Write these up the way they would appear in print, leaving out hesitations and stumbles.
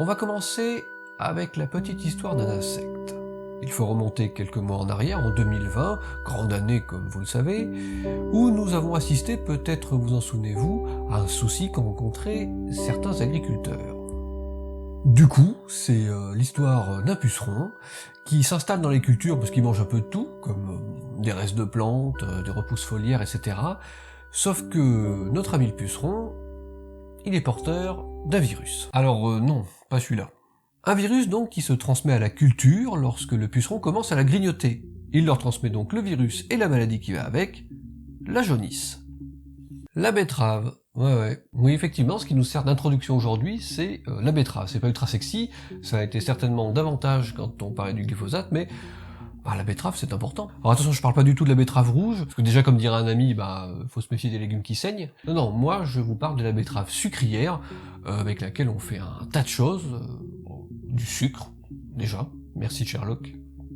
On va commencer avec la petite histoire d'un insecte. Il faut remonter quelques mois en arrière, en 2020, grande année comme vous le savez, où nous avons assisté, peut-être vous en souvenez-vous, à un souci qu'ont rencontré certains agriculteurs. Du coup, c'est l'histoire d'un puceron qui s'installe dans les cultures parce qu'il mange un peu de tout, comme des restes de plantes, des repousses foliaires, etc. Sauf que notre ami le puceron, il est porteur d'un virus. Alors non, pas celui-là. Un virus donc qui se transmet à la culture lorsque le puceron commence à la grignoter. Il leur transmet donc le virus et la maladie qui va avec, la jaunisse. La betterave. Oui, effectivement, ce qui nous sert d'introduction aujourd'hui, c'est la betterave. C'est pas ultra sexy, ça a été certainement davantage quand on parlait du glyphosate, mais la betterave c'est important. Alors attention, je parle pas du tout de la betterave rouge, parce que déjà comme dirait un ami, faut se méfier des légumes qui saignent. Non, moi je vous parle de la betterave sucrière, avec laquelle on fait un tas de choses, du sucre, déjà, merci Sherlock.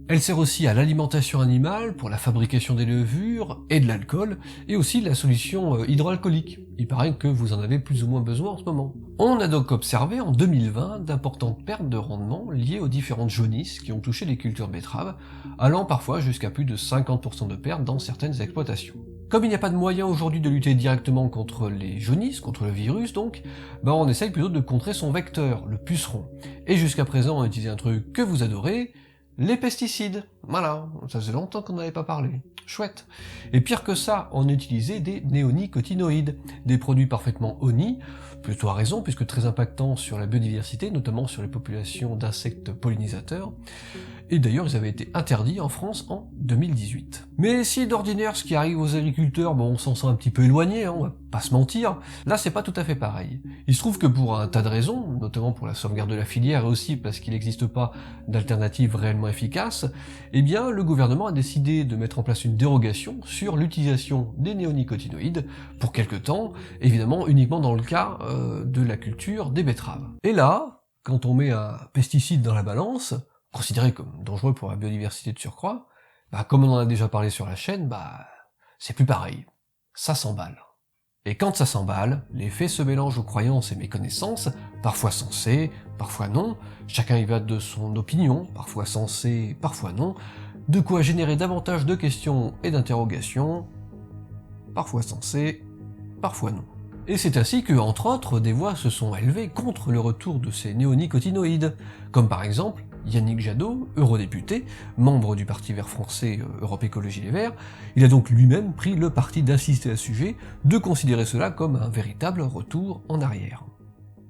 Elle sert aussi à l'alimentation animale, pour la fabrication des levures et de l'alcool, et aussi la solution hydroalcoolique. Il paraît que vous en avez plus ou moins besoin en ce moment. On a donc observé en 2020 d'importantes pertes de rendement liées aux différentes jaunisses qui ont touché les cultures betteraves, allant parfois jusqu'à plus de 50% de pertes dans certaines exploitations. Comme il n'y a pas de moyen aujourd'hui de lutter directement contre les jaunisses, contre le virus donc, on essaye plutôt de contrer son vecteur, le puceron. Et jusqu'à présent on a utilisé un truc que vous adorez, les pesticides. Voilà, ça faisait longtemps qu'on n'avait pas parlé. Chouette. Et pire que ça, on utilisait des néonicotinoïdes, des produits parfaitement honnis, plutôt à raison, puisque très impactants sur la biodiversité, notamment sur les populations d'insectes pollinisateurs. Et d'ailleurs, ils avaient été interdits en France en 2018. Mais si d'ordinaire, ce qui arrive aux agriculteurs, on s'en sent un petit peu éloigné, on va pas se mentir, là c'est pas tout à fait pareil. Il se trouve que pour un tas de raisons, notamment pour la sauvegarde de la filière et aussi parce qu'il n'existe pas d'alternative réellement efficace, le gouvernement a décidé de mettre en place une dérogation sur l'utilisation des néonicotinoïdes pour quelque temps, évidemment uniquement dans le cas de la culture des betteraves. Et là, quand on met un pesticide dans la balance, considéré comme dangereux pour la biodiversité de surcroît, comme on en a déjà parlé sur la chaîne, c'est plus pareil. Ça s'emballe. Et quand ça s'emballe, les faits se mélangent aux croyances et méconnaissances, parfois sensées, parfois non, chacun y va de son opinion, parfois sensée, parfois non, de quoi générer davantage de questions et d'interrogations, parfois sensées, parfois non. Et c'est ainsi que, entre autres, des voix se sont élevées contre le retour de ces néonicotinoïdes, comme par exemple Yannick Jadot, eurodéputé, membre du Parti vert français Europe Écologie Les Verts. Il a donc lui-même pris le parti d'insister à ce sujet, de considérer cela comme un véritable retour en arrière.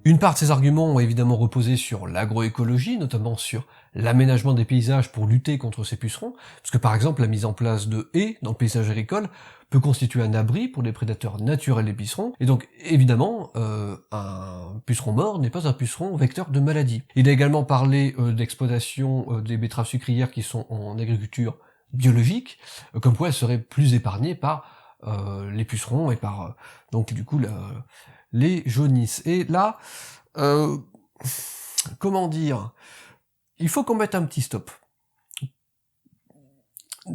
Une part de ces arguments ont évidemment reposé sur l'agroécologie, notamment sur l'aménagement des paysages pour lutter contre ces pucerons, parce que par exemple la mise en place de haies dans le paysage agricole peut constituer un abri pour les prédateurs naturels des pucerons, et donc évidemment un puceron mort n'est pas un puceron vecteur de maladie. Il a également parlé d'exploitation des betteraves sucrières qui sont en agriculture biologique, comme quoi elles seraient plus épargnées par les pucerons et par donc du coup les jaunisses. Et là, comment dire, il faut qu'on mette un petit stop.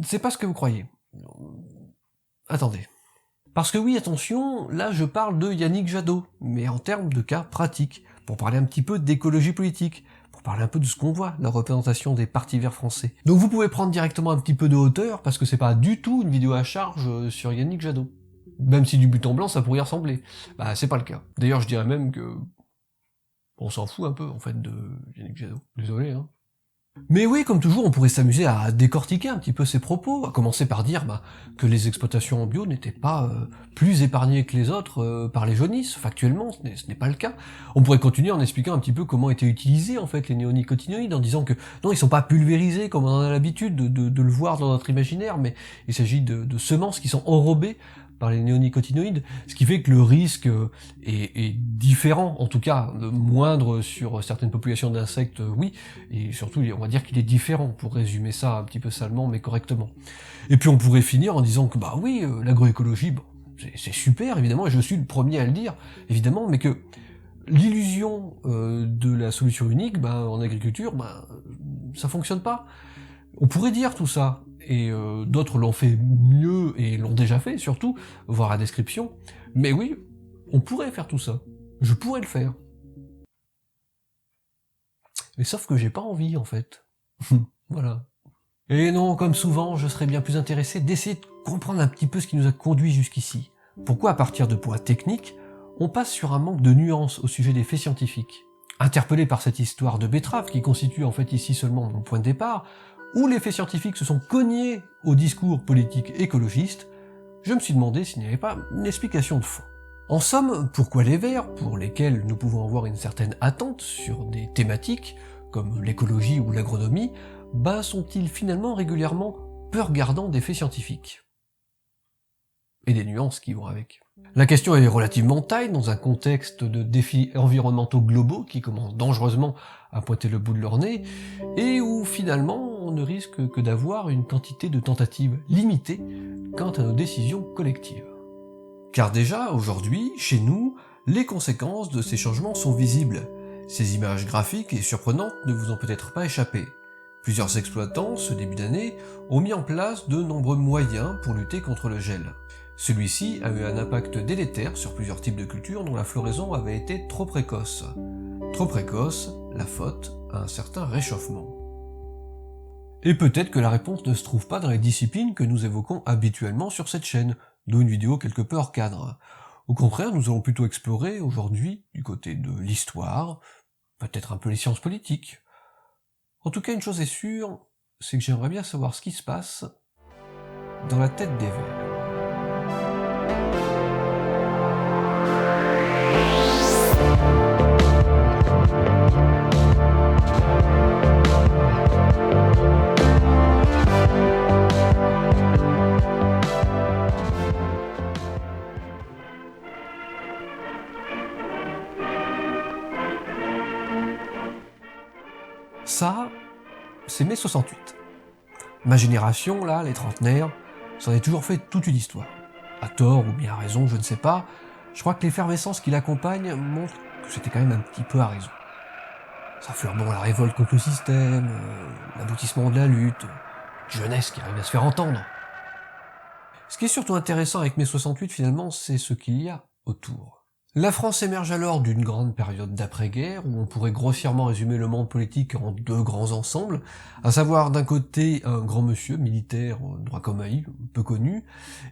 C'est pas ce que vous croyez. Attendez. Parce que oui, attention, là je parle de Yannick Jadot, mais en termes de cas pratiques, pour parler un petit peu d'écologie politique, pour parler un peu de ce qu'on voit, la représentation des partis verts français. Donc vous pouvez prendre directement un petit peu de hauteur, parce que c'est pas du tout une vidéo à charge sur Yannick Jadot. Même si du but en blanc ça pourrait y ressembler. C'est pas le cas. D'ailleurs je dirais même que on s'en fout un peu en fait de Yannick Jadot. Désolé hein. Mais oui, comme toujours, on pourrait s'amuser à décortiquer un petit peu ses propos, à commencer par dire que les exploitations en bio n'étaient pas plus épargnées que les autres par les jaunisses. Factuellement, ce n'est pas le cas. On pourrait continuer en expliquant un petit peu comment étaient utilisés en fait les néonicotinoïdes, en disant que non, ils sont pas pulvérisés comme on en a l'habitude de le voir dans notre imaginaire, mais il s'agit de semences qui sont enrobées par les néonicotinoïdes, ce qui fait que le risque est différent, en tout cas moindre sur certaines populations d'insectes, oui, et surtout on va dire qu'il est différent, pour résumer ça un petit peu salement mais correctement. Et puis on pourrait finir en disant que oui, l'agroécologie, c'est super évidemment, et je suis le premier à le dire, évidemment, mais que l'illusion de la solution unique, en agriculture, ça fonctionne pas. On pourrait dire tout ça, et d'autres l'ont fait mieux et l'ont déjà fait surtout, voir la description, mais oui, on pourrait faire tout ça. Je pourrais le faire. Mais sauf que j'ai pas envie, en fait. Voilà. Et non, comme souvent, je serais bien plus intéressé d'essayer de comprendre un petit peu ce qui nous a conduit jusqu'ici. Pourquoi, à partir de points techniques, on passe sur un manque de nuances au sujet des faits scientifiques. Interpellé par cette histoire de betterave, qui constitue en fait ici seulement mon point de départ, où les faits scientifiques se sont cognés au discours politique écologiste, je me suis demandé s'il n'y avait pas une explication de fond. En somme, pourquoi les Verts, pour lesquels nous pouvons avoir une certaine attente sur des thématiques, comme l'écologie ou l'agronomie, sont-ils finalement régulièrement peu regardants des faits scientifiques et des nuances qui vont avec. La question est relativement taille dans un contexte de défis environnementaux globaux qui commencent dangereusement à pointer le bout de leur nez, et où finalement on ne risque que d'avoir une quantité de tentatives limitée quant à nos décisions collectives. Car déjà, aujourd'hui, chez nous, les conséquences de ces changements sont visibles. Ces images graphiques et surprenantes ne vous ont peut-être pas échappé. Plusieurs exploitants, ce début d'année, ont mis en place de nombreux moyens pour lutter contre le gel. Celui-ci a eu un impact délétère sur plusieurs types de cultures dont la floraison avait été trop précoce. Trop précoce, la faute à un certain réchauffement. Et peut-être que la réponse ne se trouve pas dans les disciplines que nous évoquons habituellement sur cette chaîne, d'où une vidéo quelque peu hors cadre. Au contraire, nous allons plutôt explorer aujourd'hui, du côté de l'histoire, peut-être un peu les sciences politiques. En tout cas, une chose est sûre, c'est que j'aimerais bien savoir ce qui se passe dans la tête des Verts. Ça, c'est mai 68. Ma génération, là, les trentenaires, s'en est toujours fait toute une histoire. À tort ou bien à raison, je ne sais pas, je crois que l'effervescence qui l'accompagne montre que c'était quand même un petit peu à raison. Ça fleure bon la révolte contre le système, l'aboutissement de la lutte, jeunesse qui arrive à se faire entendre. Ce qui est surtout intéressant avec mai 68 finalement, c'est ce qu'il y a autour. La France émerge alors d'une grande période d'après-guerre, où on pourrait grossièrement résumer le monde politique en deux grands ensembles, à savoir d'un côté un grand monsieur militaire droit comme aïe, peu connu,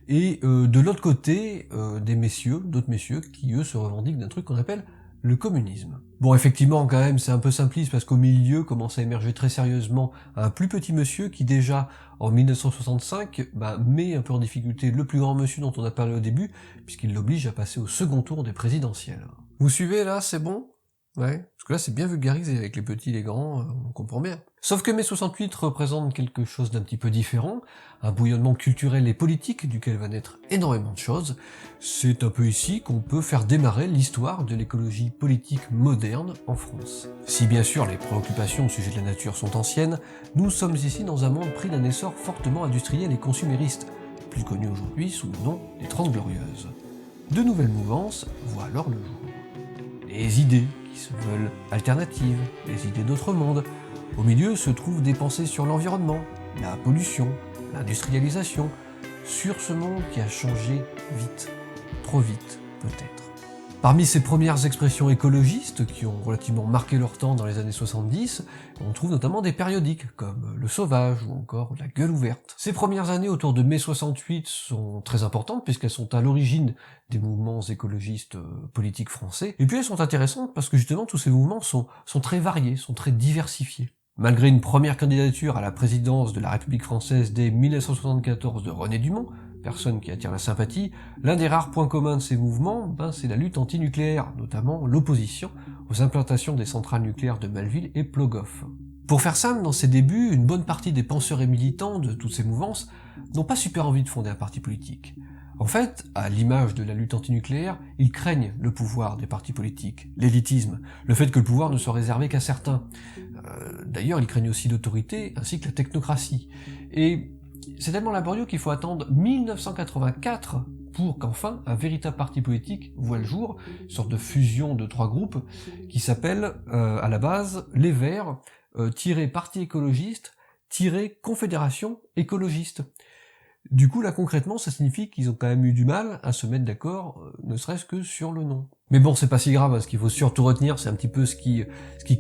et de l'autre côté d'autres messieurs qui eux se revendiquent d'un truc qu'on appelle le communisme. Bon, effectivement, quand même, c'est un peu simpliste parce qu'au milieu commence à émerger très sérieusement un plus petit monsieur qui déjà, en 1965, met un peu en difficulté le plus grand monsieur dont on a parlé au début, puisqu'il l'oblige à passer au second tour des présidentielles. Vous suivez là, c'est bon ? Ouais, parce que là c'est bien vulgarisé avec les petits et les grands, on comprend bien. Sauf que mai 68 représente quelque chose d'un petit peu différent, un bouillonnement culturel et politique duquel va naître énormément de choses. C'est un peu ici qu'on peut faire démarrer l'histoire de l'écologie politique moderne en France. Si bien sûr les préoccupations au sujet de la nature sont anciennes, nous sommes ici dans un monde pris d'un essor fortement industriel et consumériste, plus connu aujourd'hui sous le nom des 30 Glorieuses. De nouvelles mouvances voient alors le jour. Les idées qui se veulent alternatives, les idées d'autres mondes. Au milieu se trouvent des pensées sur l'environnement, la pollution, l'industrialisation, sur ce monde qui a changé vite, trop vite peut-être. Parmi ces premières expressions écologistes qui ont relativement marqué leur temps dans les années 70, on trouve notamment des périodiques comme Le Sauvage ou encore La Gueule Ouverte. Ces premières années autour de mai 68 sont très importantes puisqu'elles sont à l'origine des mouvements écologistes politiques français, et puis elles sont intéressantes parce que justement tous ces mouvements sont très variés, sont très diversifiés. Malgré une première candidature à la présidence de la République française dès 1974 de René Dumont, personne qui attire la sympathie, l'un des rares points communs de ces mouvements, c'est la lutte antinucléaire, notamment l'opposition aux implantations des centrales nucléaires de Malville et Plogoff. Pour faire simple, dans ses débuts, une bonne partie des penseurs et militants de toutes ces mouvances n'ont pas super envie de fonder un parti politique. En fait, à l'image de la lutte antinucléaire, ils craignent le pouvoir des partis politiques, l'élitisme, le fait que le pouvoir ne soit réservé qu'à certains. D'ailleurs, ils craignent aussi l'autorité ainsi que la technocratie. Et c'est tellement laborieux qu'il faut attendre 1984 pour qu'enfin un véritable parti politique voit le jour, une sorte de fusion de trois groupes qui s'appelle à la base les Verts, Parti écologiste, Confédération écologiste. Du coup, là, concrètement, ça signifie qu'ils ont quand même eu du mal à se mettre d'accord, ne serait-ce que sur le nom. Mais bon, c'est pas si grave, hein, ce qu'il faut surtout retenir, c'est un petit peu ce qui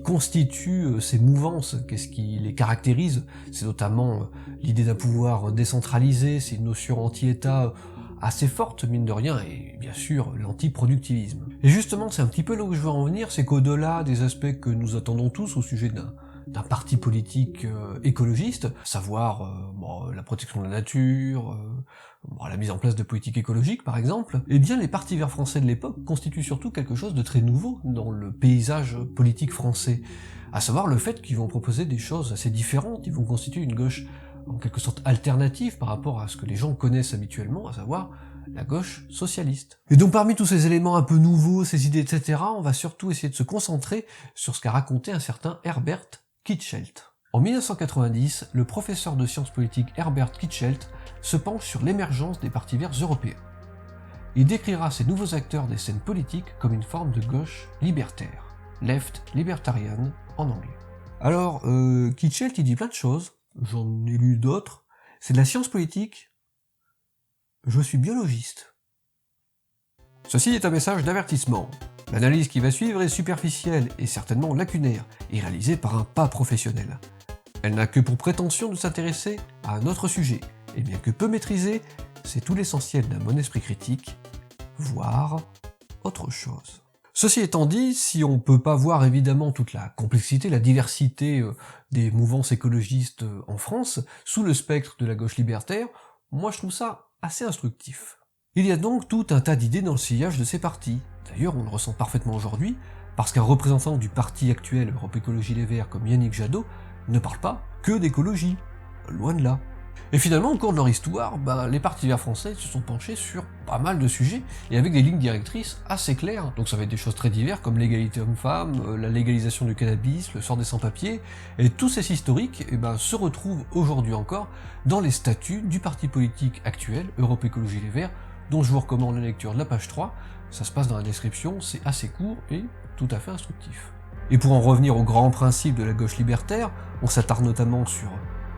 constitue ces mouvances, qu'est-ce qui les caractérise. C'est notamment l'idée d'un pouvoir décentralisé, c'est une notion anti-État assez forte, mine de rien, et bien sûr, l'antiproductivisme. Et justement, c'est un petit peu là où je veux en venir, c'est qu'au-delà des aspects que nous attendons tous au sujet d'un parti politique écologiste, à savoir la protection de la nature, la mise en place de politiques écologiques par exemple, eh bien les partis verts français de l'époque constituent surtout quelque chose de très nouveau dans le paysage politique français, à savoir le fait qu'ils vont proposer des choses assez différentes, ils vont constituer une gauche en quelque sorte alternative par rapport à ce que les gens connaissent habituellement, à savoir la gauche socialiste. Et donc parmi tous ces éléments un peu nouveaux, ces idées, etc., on va surtout essayer de se concentrer sur ce qu'a raconté un certain Herbert Kitschelt. En 1990, le professeur de sciences politiques Herbert Kitschelt se penche sur l'émergence des partis verts européens. Il décrira ces nouveaux acteurs des scènes politiques comme une forme de gauche libertaire, left libertarian en anglais. Alors, Kitschelt il dit plein de choses, j'en ai lu d'autres, c'est de la science politique, je suis biologiste. Ceci est un message d'avertissement. L'analyse qui va suivre est superficielle et certainement lacunaire, et réalisée par un pas professionnel. Elle n'a que pour prétention de s'intéresser à un autre sujet, et bien que peu maîtrisé, c'est tout l'essentiel d'un bon esprit critique, voire autre chose. Ceci étant dit, si on peut pas voir évidemment toute la complexité, la diversité des mouvances écologistes en France, sous le spectre de la gauche libertaire, moi je trouve ça assez instructif. Il y a donc tout un tas d'idées dans le sillage de ces partis. D'ailleurs, on le ressent parfaitement aujourd'hui, parce qu'un représentant du parti actuel Europe Écologie Les Verts comme Yannick Jadot ne parle pas que d'écologie, loin de là. Et finalement, au cours de leur histoire, les partis verts français se sont penchés sur pas mal de sujets, et avec des lignes directrices assez claires. Donc ça va être des choses très diverses, comme l'égalité homme-femme, la légalisation du cannabis, le sort des sans-papiers, et tous ces historiques se retrouvent aujourd'hui encore dans les statuts du parti politique actuel, Europe Écologie Les Verts, dont je vous recommande la lecture de la page 3, ça se passe dans la description, c'est assez court et tout à fait instructif. Et pour en revenir aux grands principes de la gauche libertaire, on s'attarde notamment sur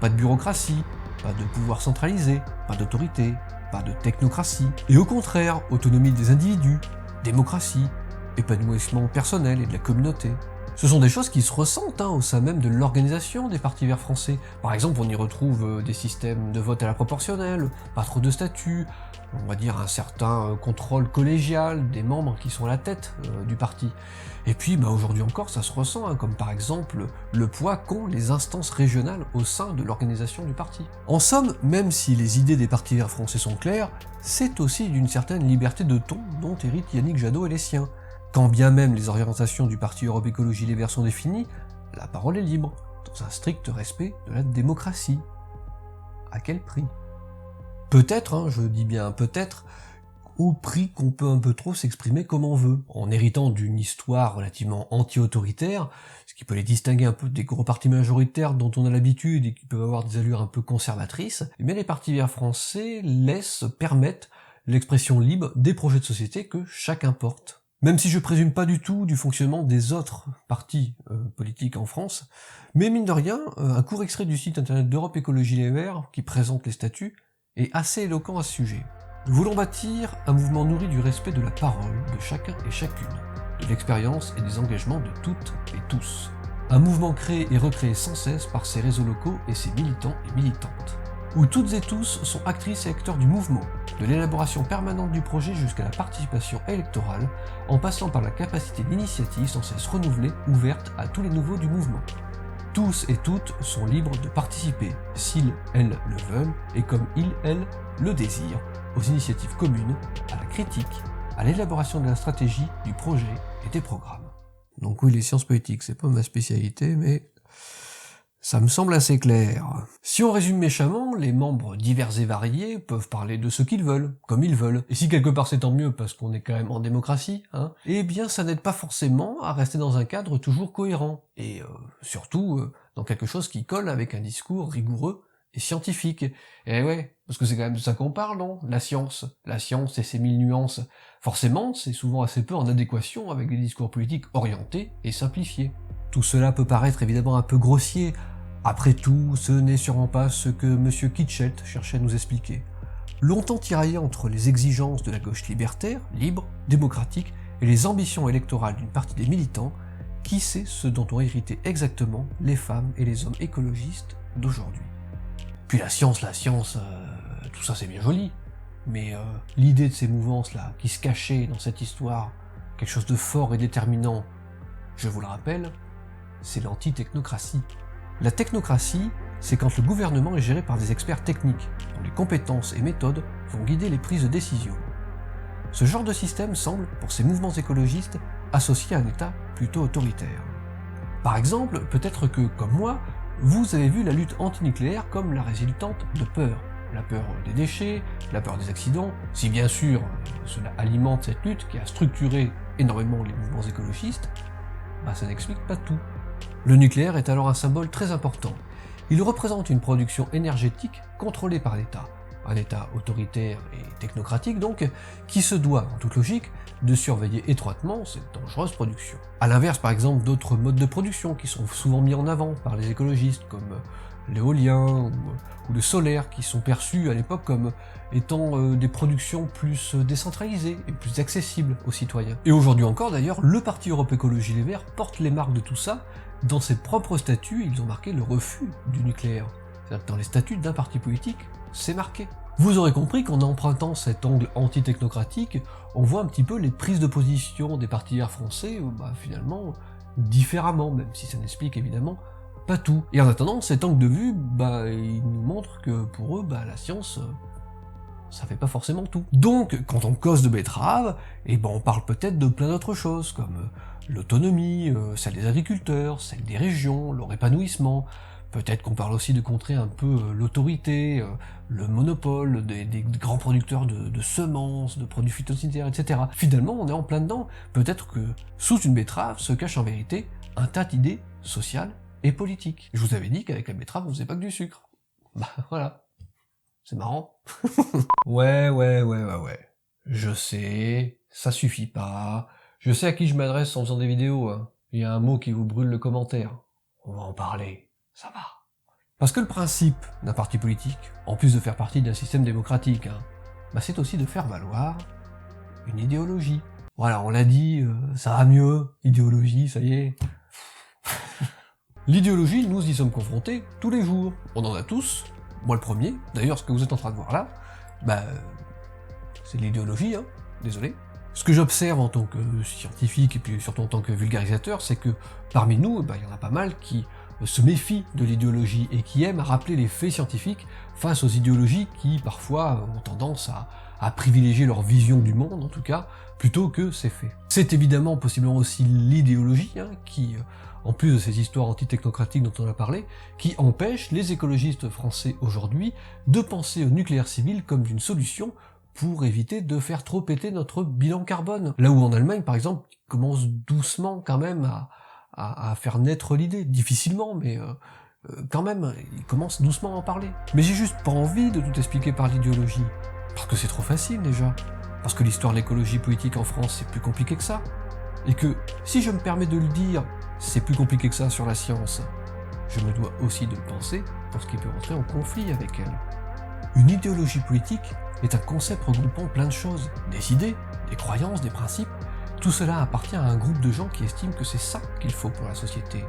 pas de bureaucratie, pas de pouvoir centralisé, pas d'autorité, pas de technocratie, et au contraire, autonomie des individus, démocratie, épanouissement personnel et de la communauté. Ce sont des choses qui se ressentent au sein même de l'organisation des partis verts français. Par exemple, on y retrouve des systèmes de vote à la proportionnelle, pas trop de statuts, on va dire un certain contrôle collégial des membres qui sont à la tête du parti. Et puis aujourd'hui encore ça se ressent, comme par exemple le poids qu'ont les instances régionales au sein de l'organisation du parti. En somme, même si les idées des partis verts français sont claires, c'est aussi d'une certaine liberté de ton dont héritent Yannick Jadot et les siens. Quand bien même les orientations du parti Europe Écologie Les Verts sont définies, la parole est libre, dans un strict respect de la démocratie. À quel prix ? Peut-être, je dis bien peut-être, au prix qu'on peut un peu trop s'exprimer comme on veut, en héritant d'une histoire relativement anti-autoritaire, ce qui peut les distinguer un peu des gros partis majoritaires dont on a l'habitude et qui peuvent avoir des allures un peu conservatrices, mais les partis verts français permettent l'expression libre des projets de société que chacun porte. Même si je présume pas du tout du fonctionnement des autres partis politiques en France, mais mine de rien, un court extrait du site internet d'Europe Écologie Les Verts, qui présente les statuts, est assez éloquent à ce sujet. Nous voulons bâtir un mouvement nourri du respect de la parole de chacun et chacune, de l'expérience et des engagements de toutes et tous. Un mouvement créé et recréé sans cesse par ses réseaux locaux et ses militants et militantes, où toutes et tous sont actrices et acteurs du mouvement, de l'élaboration permanente du projet jusqu'à la participation électorale, en passant par la capacité d'initiative sans cesse renouvelée, ouverte à tous les nouveaux du mouvement. Tous et toutes sont libres de participer, s'ils, elles, le veulent, et comme ils, elles, le désirent, aux initiatives communes, à la critique, à l'élaboration de la stratégie, du projet et des programmes. Donc oui, les sciences politiques, c'est pas ma spécialité, mais ça me semble assez clair. Si on résume méchamment, les membres divers et variés peuvent parler de ce qu'ils veulent, comme ils veulent. Et si quelque part c'est tant mieux parce qu'on est quand même en démocratie, eh bien ça n'aide pas forcément à rester dans un cadre toujours cohérent. Et surtout dans quelque chose qui colle avec un discours rigoureux et scientifique. Et ouais, parce que c'est quand même de ça qu'on parle, non ? La science et ses 1000 nuances. Forcément, c'est souvent assez peu en adéquation avec des discours politiques orientés et simplifiés. Tout cela peut paraître évidemment un peu grossier. Après tout, ce n'est sûrement pas ce que M. Kitschelt cherchait à nous expliquer. longtemps tiraillé entre les exigences de la gauche libertaire, libre, démocratique, et les ambitions électorales d'une partie des militants, qui sait ce dont ont hérité exactement les femmes et les hommes écologistes d'aujourd'hui. Puis la science, tout ça c'est bien joli, mais l'idée de ces mouvances-là, qui se cachaient dans cette histoire, quelque chose de fort et déterminant, je vous le rappelle, c'est l'anti-technocratie. La technocratie, c'est quand le gouvernement est géré par des experts techniques, dont les compétences et méthodes vont guider les prises de décision. Ce genre de système semble, pour ces mouvements écologistes, associé à un État plutôt autoritaire. Par exemple, peut-être que, comme moi, vous avez vu la lutte antinucléaire comme la résultante de peur. La peur des déchets, la peur des accidents, si bien sûr cela alimente cette lutte qui a structuré énormément les mouvements écologistes, ça n'explique pas tout. Le nucléaire est alors un symbole très important. Il représente une production énergétique contrôlée par l'État, un État autoritaire et technocratique donc, qui se doit, en toute logique, de surveiller étroitement cette dangereuse production. A l'inverse par exemple d'autres modes de production qui sont souvent mis en avant par les écologistes, comme l'éolien ou le solaire, qui sont perçus à l'époque comme étant des productions plus décentralisées et plus accessibles aux citoyens. Et aujourd'hui encore d'ailleurs, le parti Europe Écologie Les Verts porte les marques de tout ça. Dans ses propres statuts, ils ont marqué le refus du nucléaire. C'est-à-dire que dans les statuts d'un parti politique, c'est marqué. Vous aurez compris qu'en empruntant cet angle anti-technocratique, on voit un petit peu les prises de position des partis verts français, finalement, différemment, même si ça n'explique évidemment pas tout. Et en attendant, cet angle de vue, il nous montre que pour eux, la science, ça fait pas forcément tout. Donc, quand on cause de betteraves, on parle peut-être de plein d'autres choses, comme l'autonomie, celle des agriculteurs, celle des régions, leur épanouissement. Peut-être qu'on parle aussi de contrer un peu l'autorité, le monopole des grands producteurs de semences, de produits phytosanitaires, etc. Finalement, on est en plein dedans. Peut-être que sous une betterave se cache en vérité un tas d'idées sociales et politiques. Je vous avais dit qu'avec la betterave, on faisait pas que du sucre. Voilà. C'est marrant. Ouais. Je sais, ça suffit pas. Je sais à qui je m'adresse en faisant des vidéos, hein. Il y a un mot qui vous brûle le commentaire. On va en parler, ça va. Parce que le principe d'un parti politique, en plus de faire partie d'un système démocratique, c'est aussi de faire valoir une idéologie. Voilà, on l'a dit, ça va mieux, idéologie, ça y est. L'idéologie, nous y sommes confrontés tous les jours. On en a tous, moi le premier. D'ailleurs, ce que vous êtes en train de voir là, c'est de l'idéologie, désolé. Ce que j'observe en tant que scientifique et puis surtout en tant que vulgarisateur, c'est que parmi nous, il y en a pas mal qui se méfient de l'idéologie et qui aiment à rappeler les faits scientifiques face aux idéologies qui parfois ont tendance à privilégier leur vision du monde en tout cas, plutôt que ces faits. C'est évidemment possiblement aussi l'idéologie qui, en plus de ces histoires anti-technocratiques dont on a parlé, qui empêche les écologistes français aujourd'hui de penser au nucléaire civil comme une solution pour éviter de faire trop péter notre bilan carbone. Là où en Allemagne, par exemple, ils commencent doucement quand même à faire naître l'idée, difficilement, mais quand même, ils commencent doucement à en parler. Mais j'ai juste pas envie de tout expliquer par l'idéologie, parce que c'est trop facile déjà, parce que l'histoire de l'écologie politique en France c'est plus compliqué que ça, et que si je me permets de le dire, c'est plus compliqué que ça sur la science, je me dois aussi de le penser pour ce qui peut rentrer en conflit avec elle. Une idéologie politique est un concept regroupant plein de choses, des idées, des croyances, des principes. Tout cela appartient à un groupe de gens qui estiment que c'est ça qu'il faut pour la société.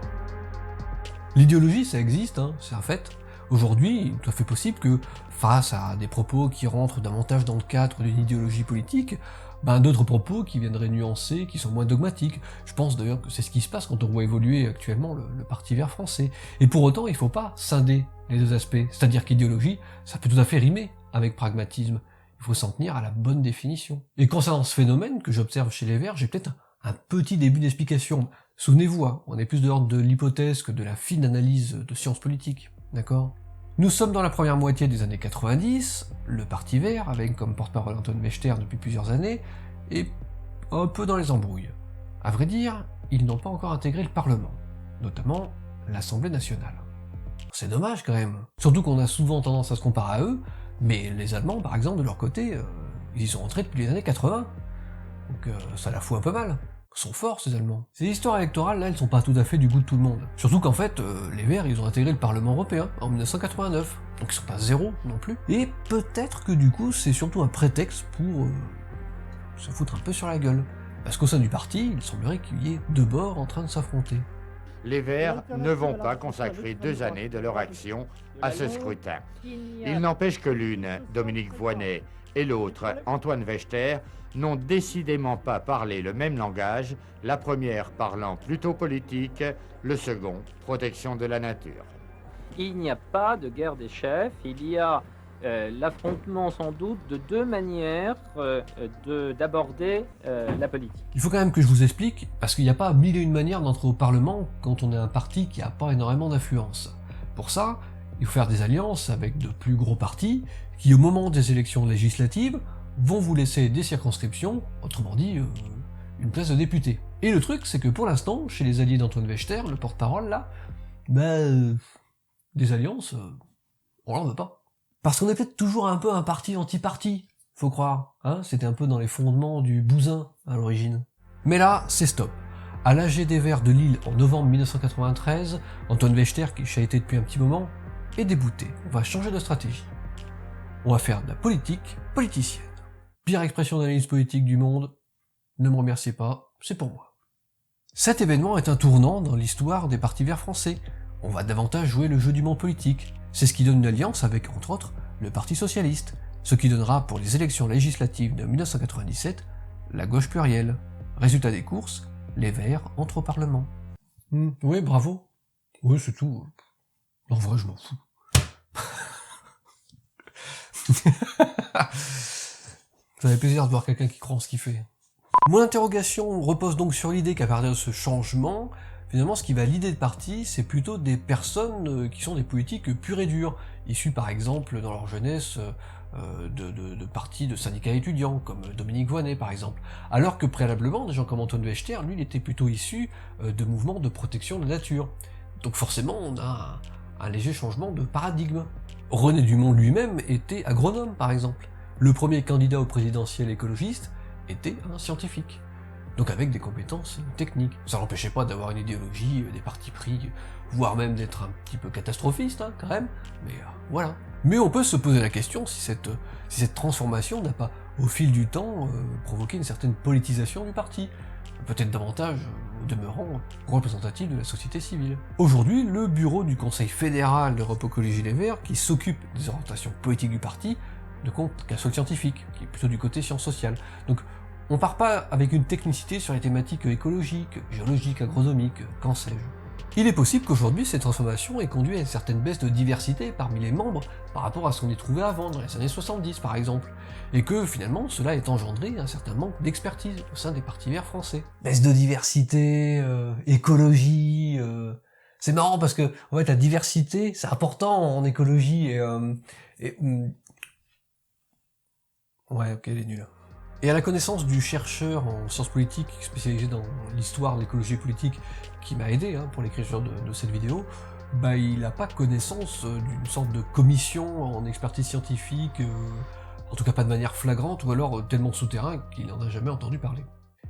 L'idéologie, ça existe, c'est un fait. Aujourd'hui, il est tout à fait possible que, face à des propos qui rentrent davantage dans le cadre d'une idéologie politique, d'autres propos qui viendraient nuancer, qui sont moins dogmatiques. Je pense d'ailleurs que c'est ce qui se passe quand on voit évoluer actuellement le Parti vert français. Et pour autant, il ne faut pas scinder les deux aspects. C'est-à-dire qu'idéologie, ça peut tout à fait rimer avec pragmatisme. Il faut s'en tenir à la bonne définition. Et concernant ce phénomène que j'observe chez les Verts, j'ai peut-être un petit début d'explication. Souvenez-vous, on est plus de l'ordre de l'hypothèse que de la fine analyse de sciences politiques. D'accord ? Nous sommes dans la première moitié des années 90, le Parti vert, avec comme porte-parole Antoine Mechter depuis plusieurs années, est un peu dans les embrouilles. À vrai dire, ils n'ont pas encore intégré le Parlement, notamment l'Assemblée nationale. C'est dommage quand même, surtout qu'on a souvent tendance à se comparer à eux, mais les Allemands, par exemple, de leur côté, ils y sont rentrés depuis les années 80, donc ça la fout un peu mal. sont forts ces Allemands. Ces histoires électorales là, elles sont pas tout à fait du goût de tout le monde. Surtout qu'en fait, les Verts ils ont intégré le Parlement européen en 1989, donc ils sont pas zéro non plus. Et peut-être que du coup c'est surtout un prétexte pour se foutre un peu sur la gueule. Parce qu'au sein du parti, il semblerait qu'il y ait deux bords en train de s'affronter. Les Verts ne vont pas consacrer 2 années de leur action à ce scrutin. Il n'empêche que l'une, Dominique Voynet, et l'autre, Antoine Wechter, n'ont décidément pas parlé le même langage, la première parlant plutôt politique, le second, protection de la nature. Il n'y a pas de guerre des chefs, il y a l'affrontement sans doute de deux manières d'aborder la politique. Il faut quand même que je vous explique, parce qu'il n'y a pas mille et une manières d'entrer au Parlement quand on est un parti qui n'a pas énormément d'influence. Pour ça, il faut faire des alliances avec de plus gros partis, qui au moment des élections législatives, vont vous laisser des circonscriptions, autrement dit, une place de député. Et le truc, c'est que pour l'instant, chez les alliés d'Antoine Wechter, le porte-parole là, des alliances, on n'en veut pas. Parce qu'on est peut-être toujours un peu un parti anti-parti, faut croire, hein, c'était un peu dans les fondements du bousin à l'origine. Mais là, c'est stop. À l'AG des Verts de Lille en novembre 1993, Antoine Wechter, qui chahutait depuis un petit moment, est débouté. On va changer de stratégie. On va faire de la politique politicienne. Pire expression d'analyse politique du monde, ne me remerciez pas, c'est pour moi. Cet événement est un tournant dans l'histoire des partis verts français. On va davantage jouer le jeu du monde politique. C'est ce qui donne une alliance avec, entre autres, le Parti Socialiste, ce qui donnera pour les élections législatives de 1997 la gauche plurielle. Résultat des courses, les Verts entrent au Parlement. Oui, bravo. Oui, c'est tout. En vrai, je m'en fous. Ça fait plaisir de voir quelqu'un qui croit en ce qu'il fait. Mon interrogation repose donc sur l'idée qu'à partir de ce changement, finalement, ce qui va l'idée de parti, c'est plutôt des personnes qui sont des politiques pures et dures, issues par exemple dans leur jeunesse de partis de syndicats étudiants, comme Dominique Voynet par exemple. Alors que préalablement, des gens comme Antoine Wechter, lui, il était plutôt issu de mouvements de protection de la nature. Donc forcément, on a un léger changement de paradigme. René Dumont lui-même était agronome par exemple. Le premier candidat au présidentiel écologiste était un scientifique. Donc avec des compétences techniques. Ça n'empêchait pas d'avoir une idéologie, des partis pris, voire même d'être un petit peu catastrophiste, hein, quand même, mais voilà. Mais on peut se poser la question si cette transformation n'a pas, au fil du temps, provoqué une certaine politisation du parti, peut-être davantage, au demeurant, représentatif de la société civile. Aujourd'hui, le bureau du Conseil fédéral d'Europe Écologie Les Verts, qui s'occupe des orientations politiques du parti, ne compte qu'un seul scientifique, qui est plutôt du côté sciences sociales. Donc, on part pas avec une technicité sur les thématiques écologiques, géologiques, agronomiques, qu'en sais-je. Il est possible qu'aujourd'hui, cette transformation ait conduit à une certaine baisse de diversité parmi les membres par rapport à ce qu'on y trouvait avant, dans les années 70 par exemple, et que finalement cela ait engendré un certain manque d'expertise au sein des partis verts français. Baisse de diversité, écologie... C'est marrant parce que en fait la diversité, c'est important en écologie Ouais, ok, elle est nulle. Et à la connaissance du chercheur en sciences politiques spécialisé dans l'histoire de l'écologie politique qui m'a aidé pour l'écriture de cette vidéo, il n'a pas connaissance d'une sorte de commission en expertise scientifique, en tout cas pas de manière flagrante, ou alors tellement souterrain qu'il n'en a jamais entendu parler.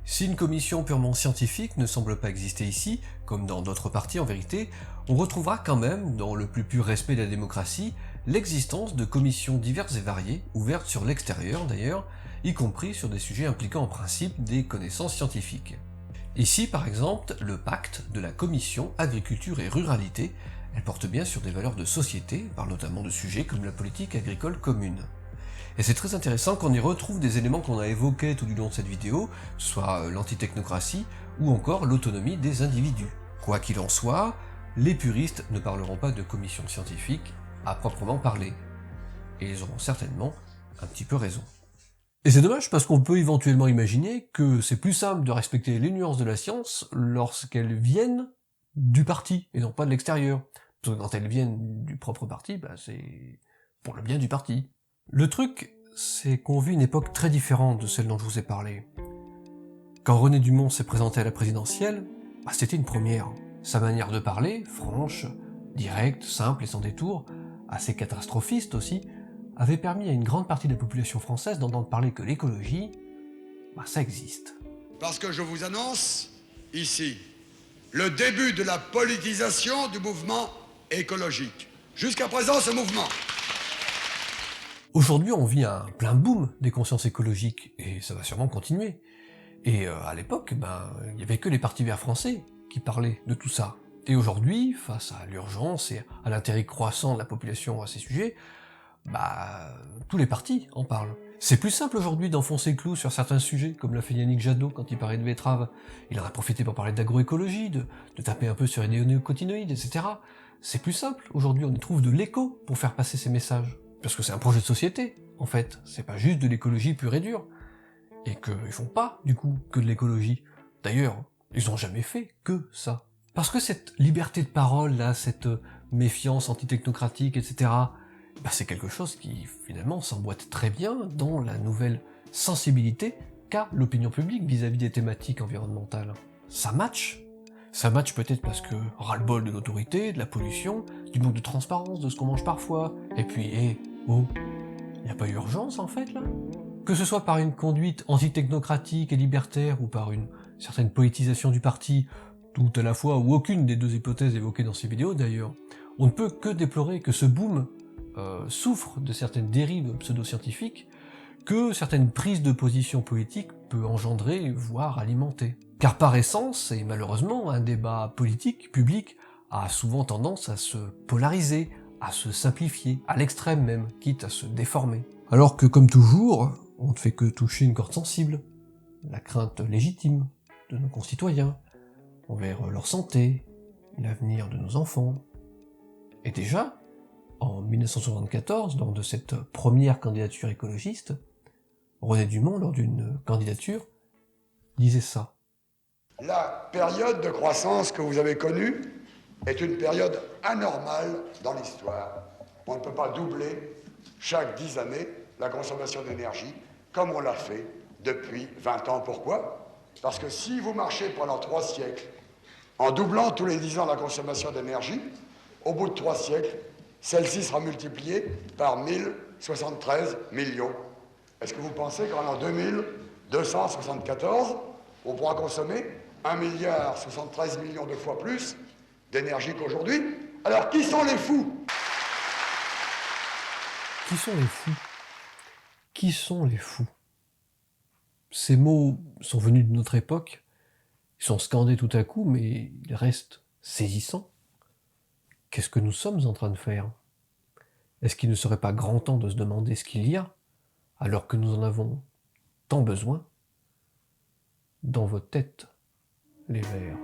Si une commission purement scientifique ne semble pas exister ici, comme dans d'autres partis en vérité, on retrouvera quand même, dans le plus pur respect de la démocratie, l'existence de commissions diverses et variées, ouvertes sur l'extérieur d'ailleurs, y compris sur des sujets impliquant en principe des connaissances scientifiques. Ici par exemple, le pacte de la commission agriculture et ruralité, elle porte bien sur des valeurs de société, parle notamment de sujets comme la politique agricole commune. Et c'est très intéressant qu'on y retrouve des éléments qu'on a évoqués tout du long de cette vidéo, que ce soit l'antitechnocratie ou encore l'autonomie des individus. Quoi qu'il en soit, les puristes ne parleront pas de commission scientifique à proprement parler. Et ils auront certainement un petit peu raison. Et c'est dommage parce qu'on peut éventuellement imaginer que c'est plus simple de respecter les nuances de la science lorsqu'elles viennent du parti et non pas de l'extérieur. Parce que quand elles viennent du propre parti, c'est pour le bien du parti. Le truc, c'est qu'on vit une époque très différente de celle dont je vous ai parlé. Quand René Dumont s'est présenté à la présidentielle, c'était une première. Sa manière de parler, franche, directe, simple et sans détour, assez catastrophiste aussi, avait permis à une grande partie de la population française d'entendre parler que l'écologie, ça existe. parce que je vous annonce ici le début de la politisation du mouvement écologique. Jusqu'à présent, ce mouvement... Aujourd'hui, on vit un plein boom des consciences écologiques, et ça va sûrement continuer. Et à l'époque, il n'y avait que les partis verts français qui parlaient de tout ça. Et aujourd'hui, face à l'urgence et à l'intérêt croissant de la population à ces sujets, tous les partis en parlent. C'est plus simple aujourd'hui d'enfoncer le clou sur certains sujets, comme l'a fait Yannick Jadot quand il parlait de betteraves. Il en a profité pour parler d'agroécologie, de taper un peu sur les néonicotinoïdes, etc. C'est plus simple, aujourd'hui on y trouve de l'écho pour faire passer ces messages. Parce que c'est un projet de société, en fait, c'est pas juste de l'écologie pure et dure. Et qu'ils font pas, du coup, que de l'écologie. D'ailleurs, ils ont jamais fait que ça. Parce que cette liberté de parole, là, cette méfiance antitechnocratique, etc., c'est quelque chose qui, finalement, s'emboîte très bien dans la nouvelle sensibilité qu'a l'opinion publique vis-à-vis des thématiques environnementales. Ça match. Ça match peut-être parce que ras-le-bol de l'autorité, de la pollution, du manque de transparence, de ce qu'on mange parfois. Et puis, y a pas urgence, en fait, là ? Que ce soit par une conduite antitechnocratique et libertaire, ou par une certaine politisation du parti, tout à la fois, ou aucune des deux hypothèses évoquées dans ces vidéos d'ailleurs, on ne peut que déplorer que ce boom souffre de certaines dérives pseudo-scientifiques que certaines prises de position politiques peut engendrer, voire alimenter. Car par essence, et malheureusement, un débat politique, public, a souvent tendance à se polariser, à se simplifier, à l'extrême même, quitte à se déformer. Alors que comme toujours, on ne fait que toucher une corde sensible, la crainte légitime de nos concitoyens, envers leur santé, l'avenir de nos enfants. Et déjà, en 1974, lors de cette première candidature écologiste, René Dumont, lors d'une candidature, disait ça. La période de croissance que vous avez connue est une période anormale dans l'histoire. On ne peut pas doubler chaque 10 années la consommation d'énergie comme on l'a fait depuis 20 ans. Pourquoi ? Parce que si vous marchez pendant 3 siècles en doublant tous les 10 ans la consommation d'énergie, au bout de 3 siècles, celle-ci sera multipliée par 1073 millions. Est-ce que vous pensez qu'en l'an 2274, on pourra consommer 1,73 milliard de fois plus d'énergie qu'aujourd'hui? Alors qui sont les fous? Qui sont les fous? Qui sont les fous? Ces mots sont venus de notre époque, ils sont scandés tout à coup, mais ils restent saisissants. Qu'est-ce que nous sommes en train de faire? Est-ce qu'il ne serait pas grand temps de se demander ce qu'il y a, alors que nous en avons tant besoin, dans vos têtes, les Verts?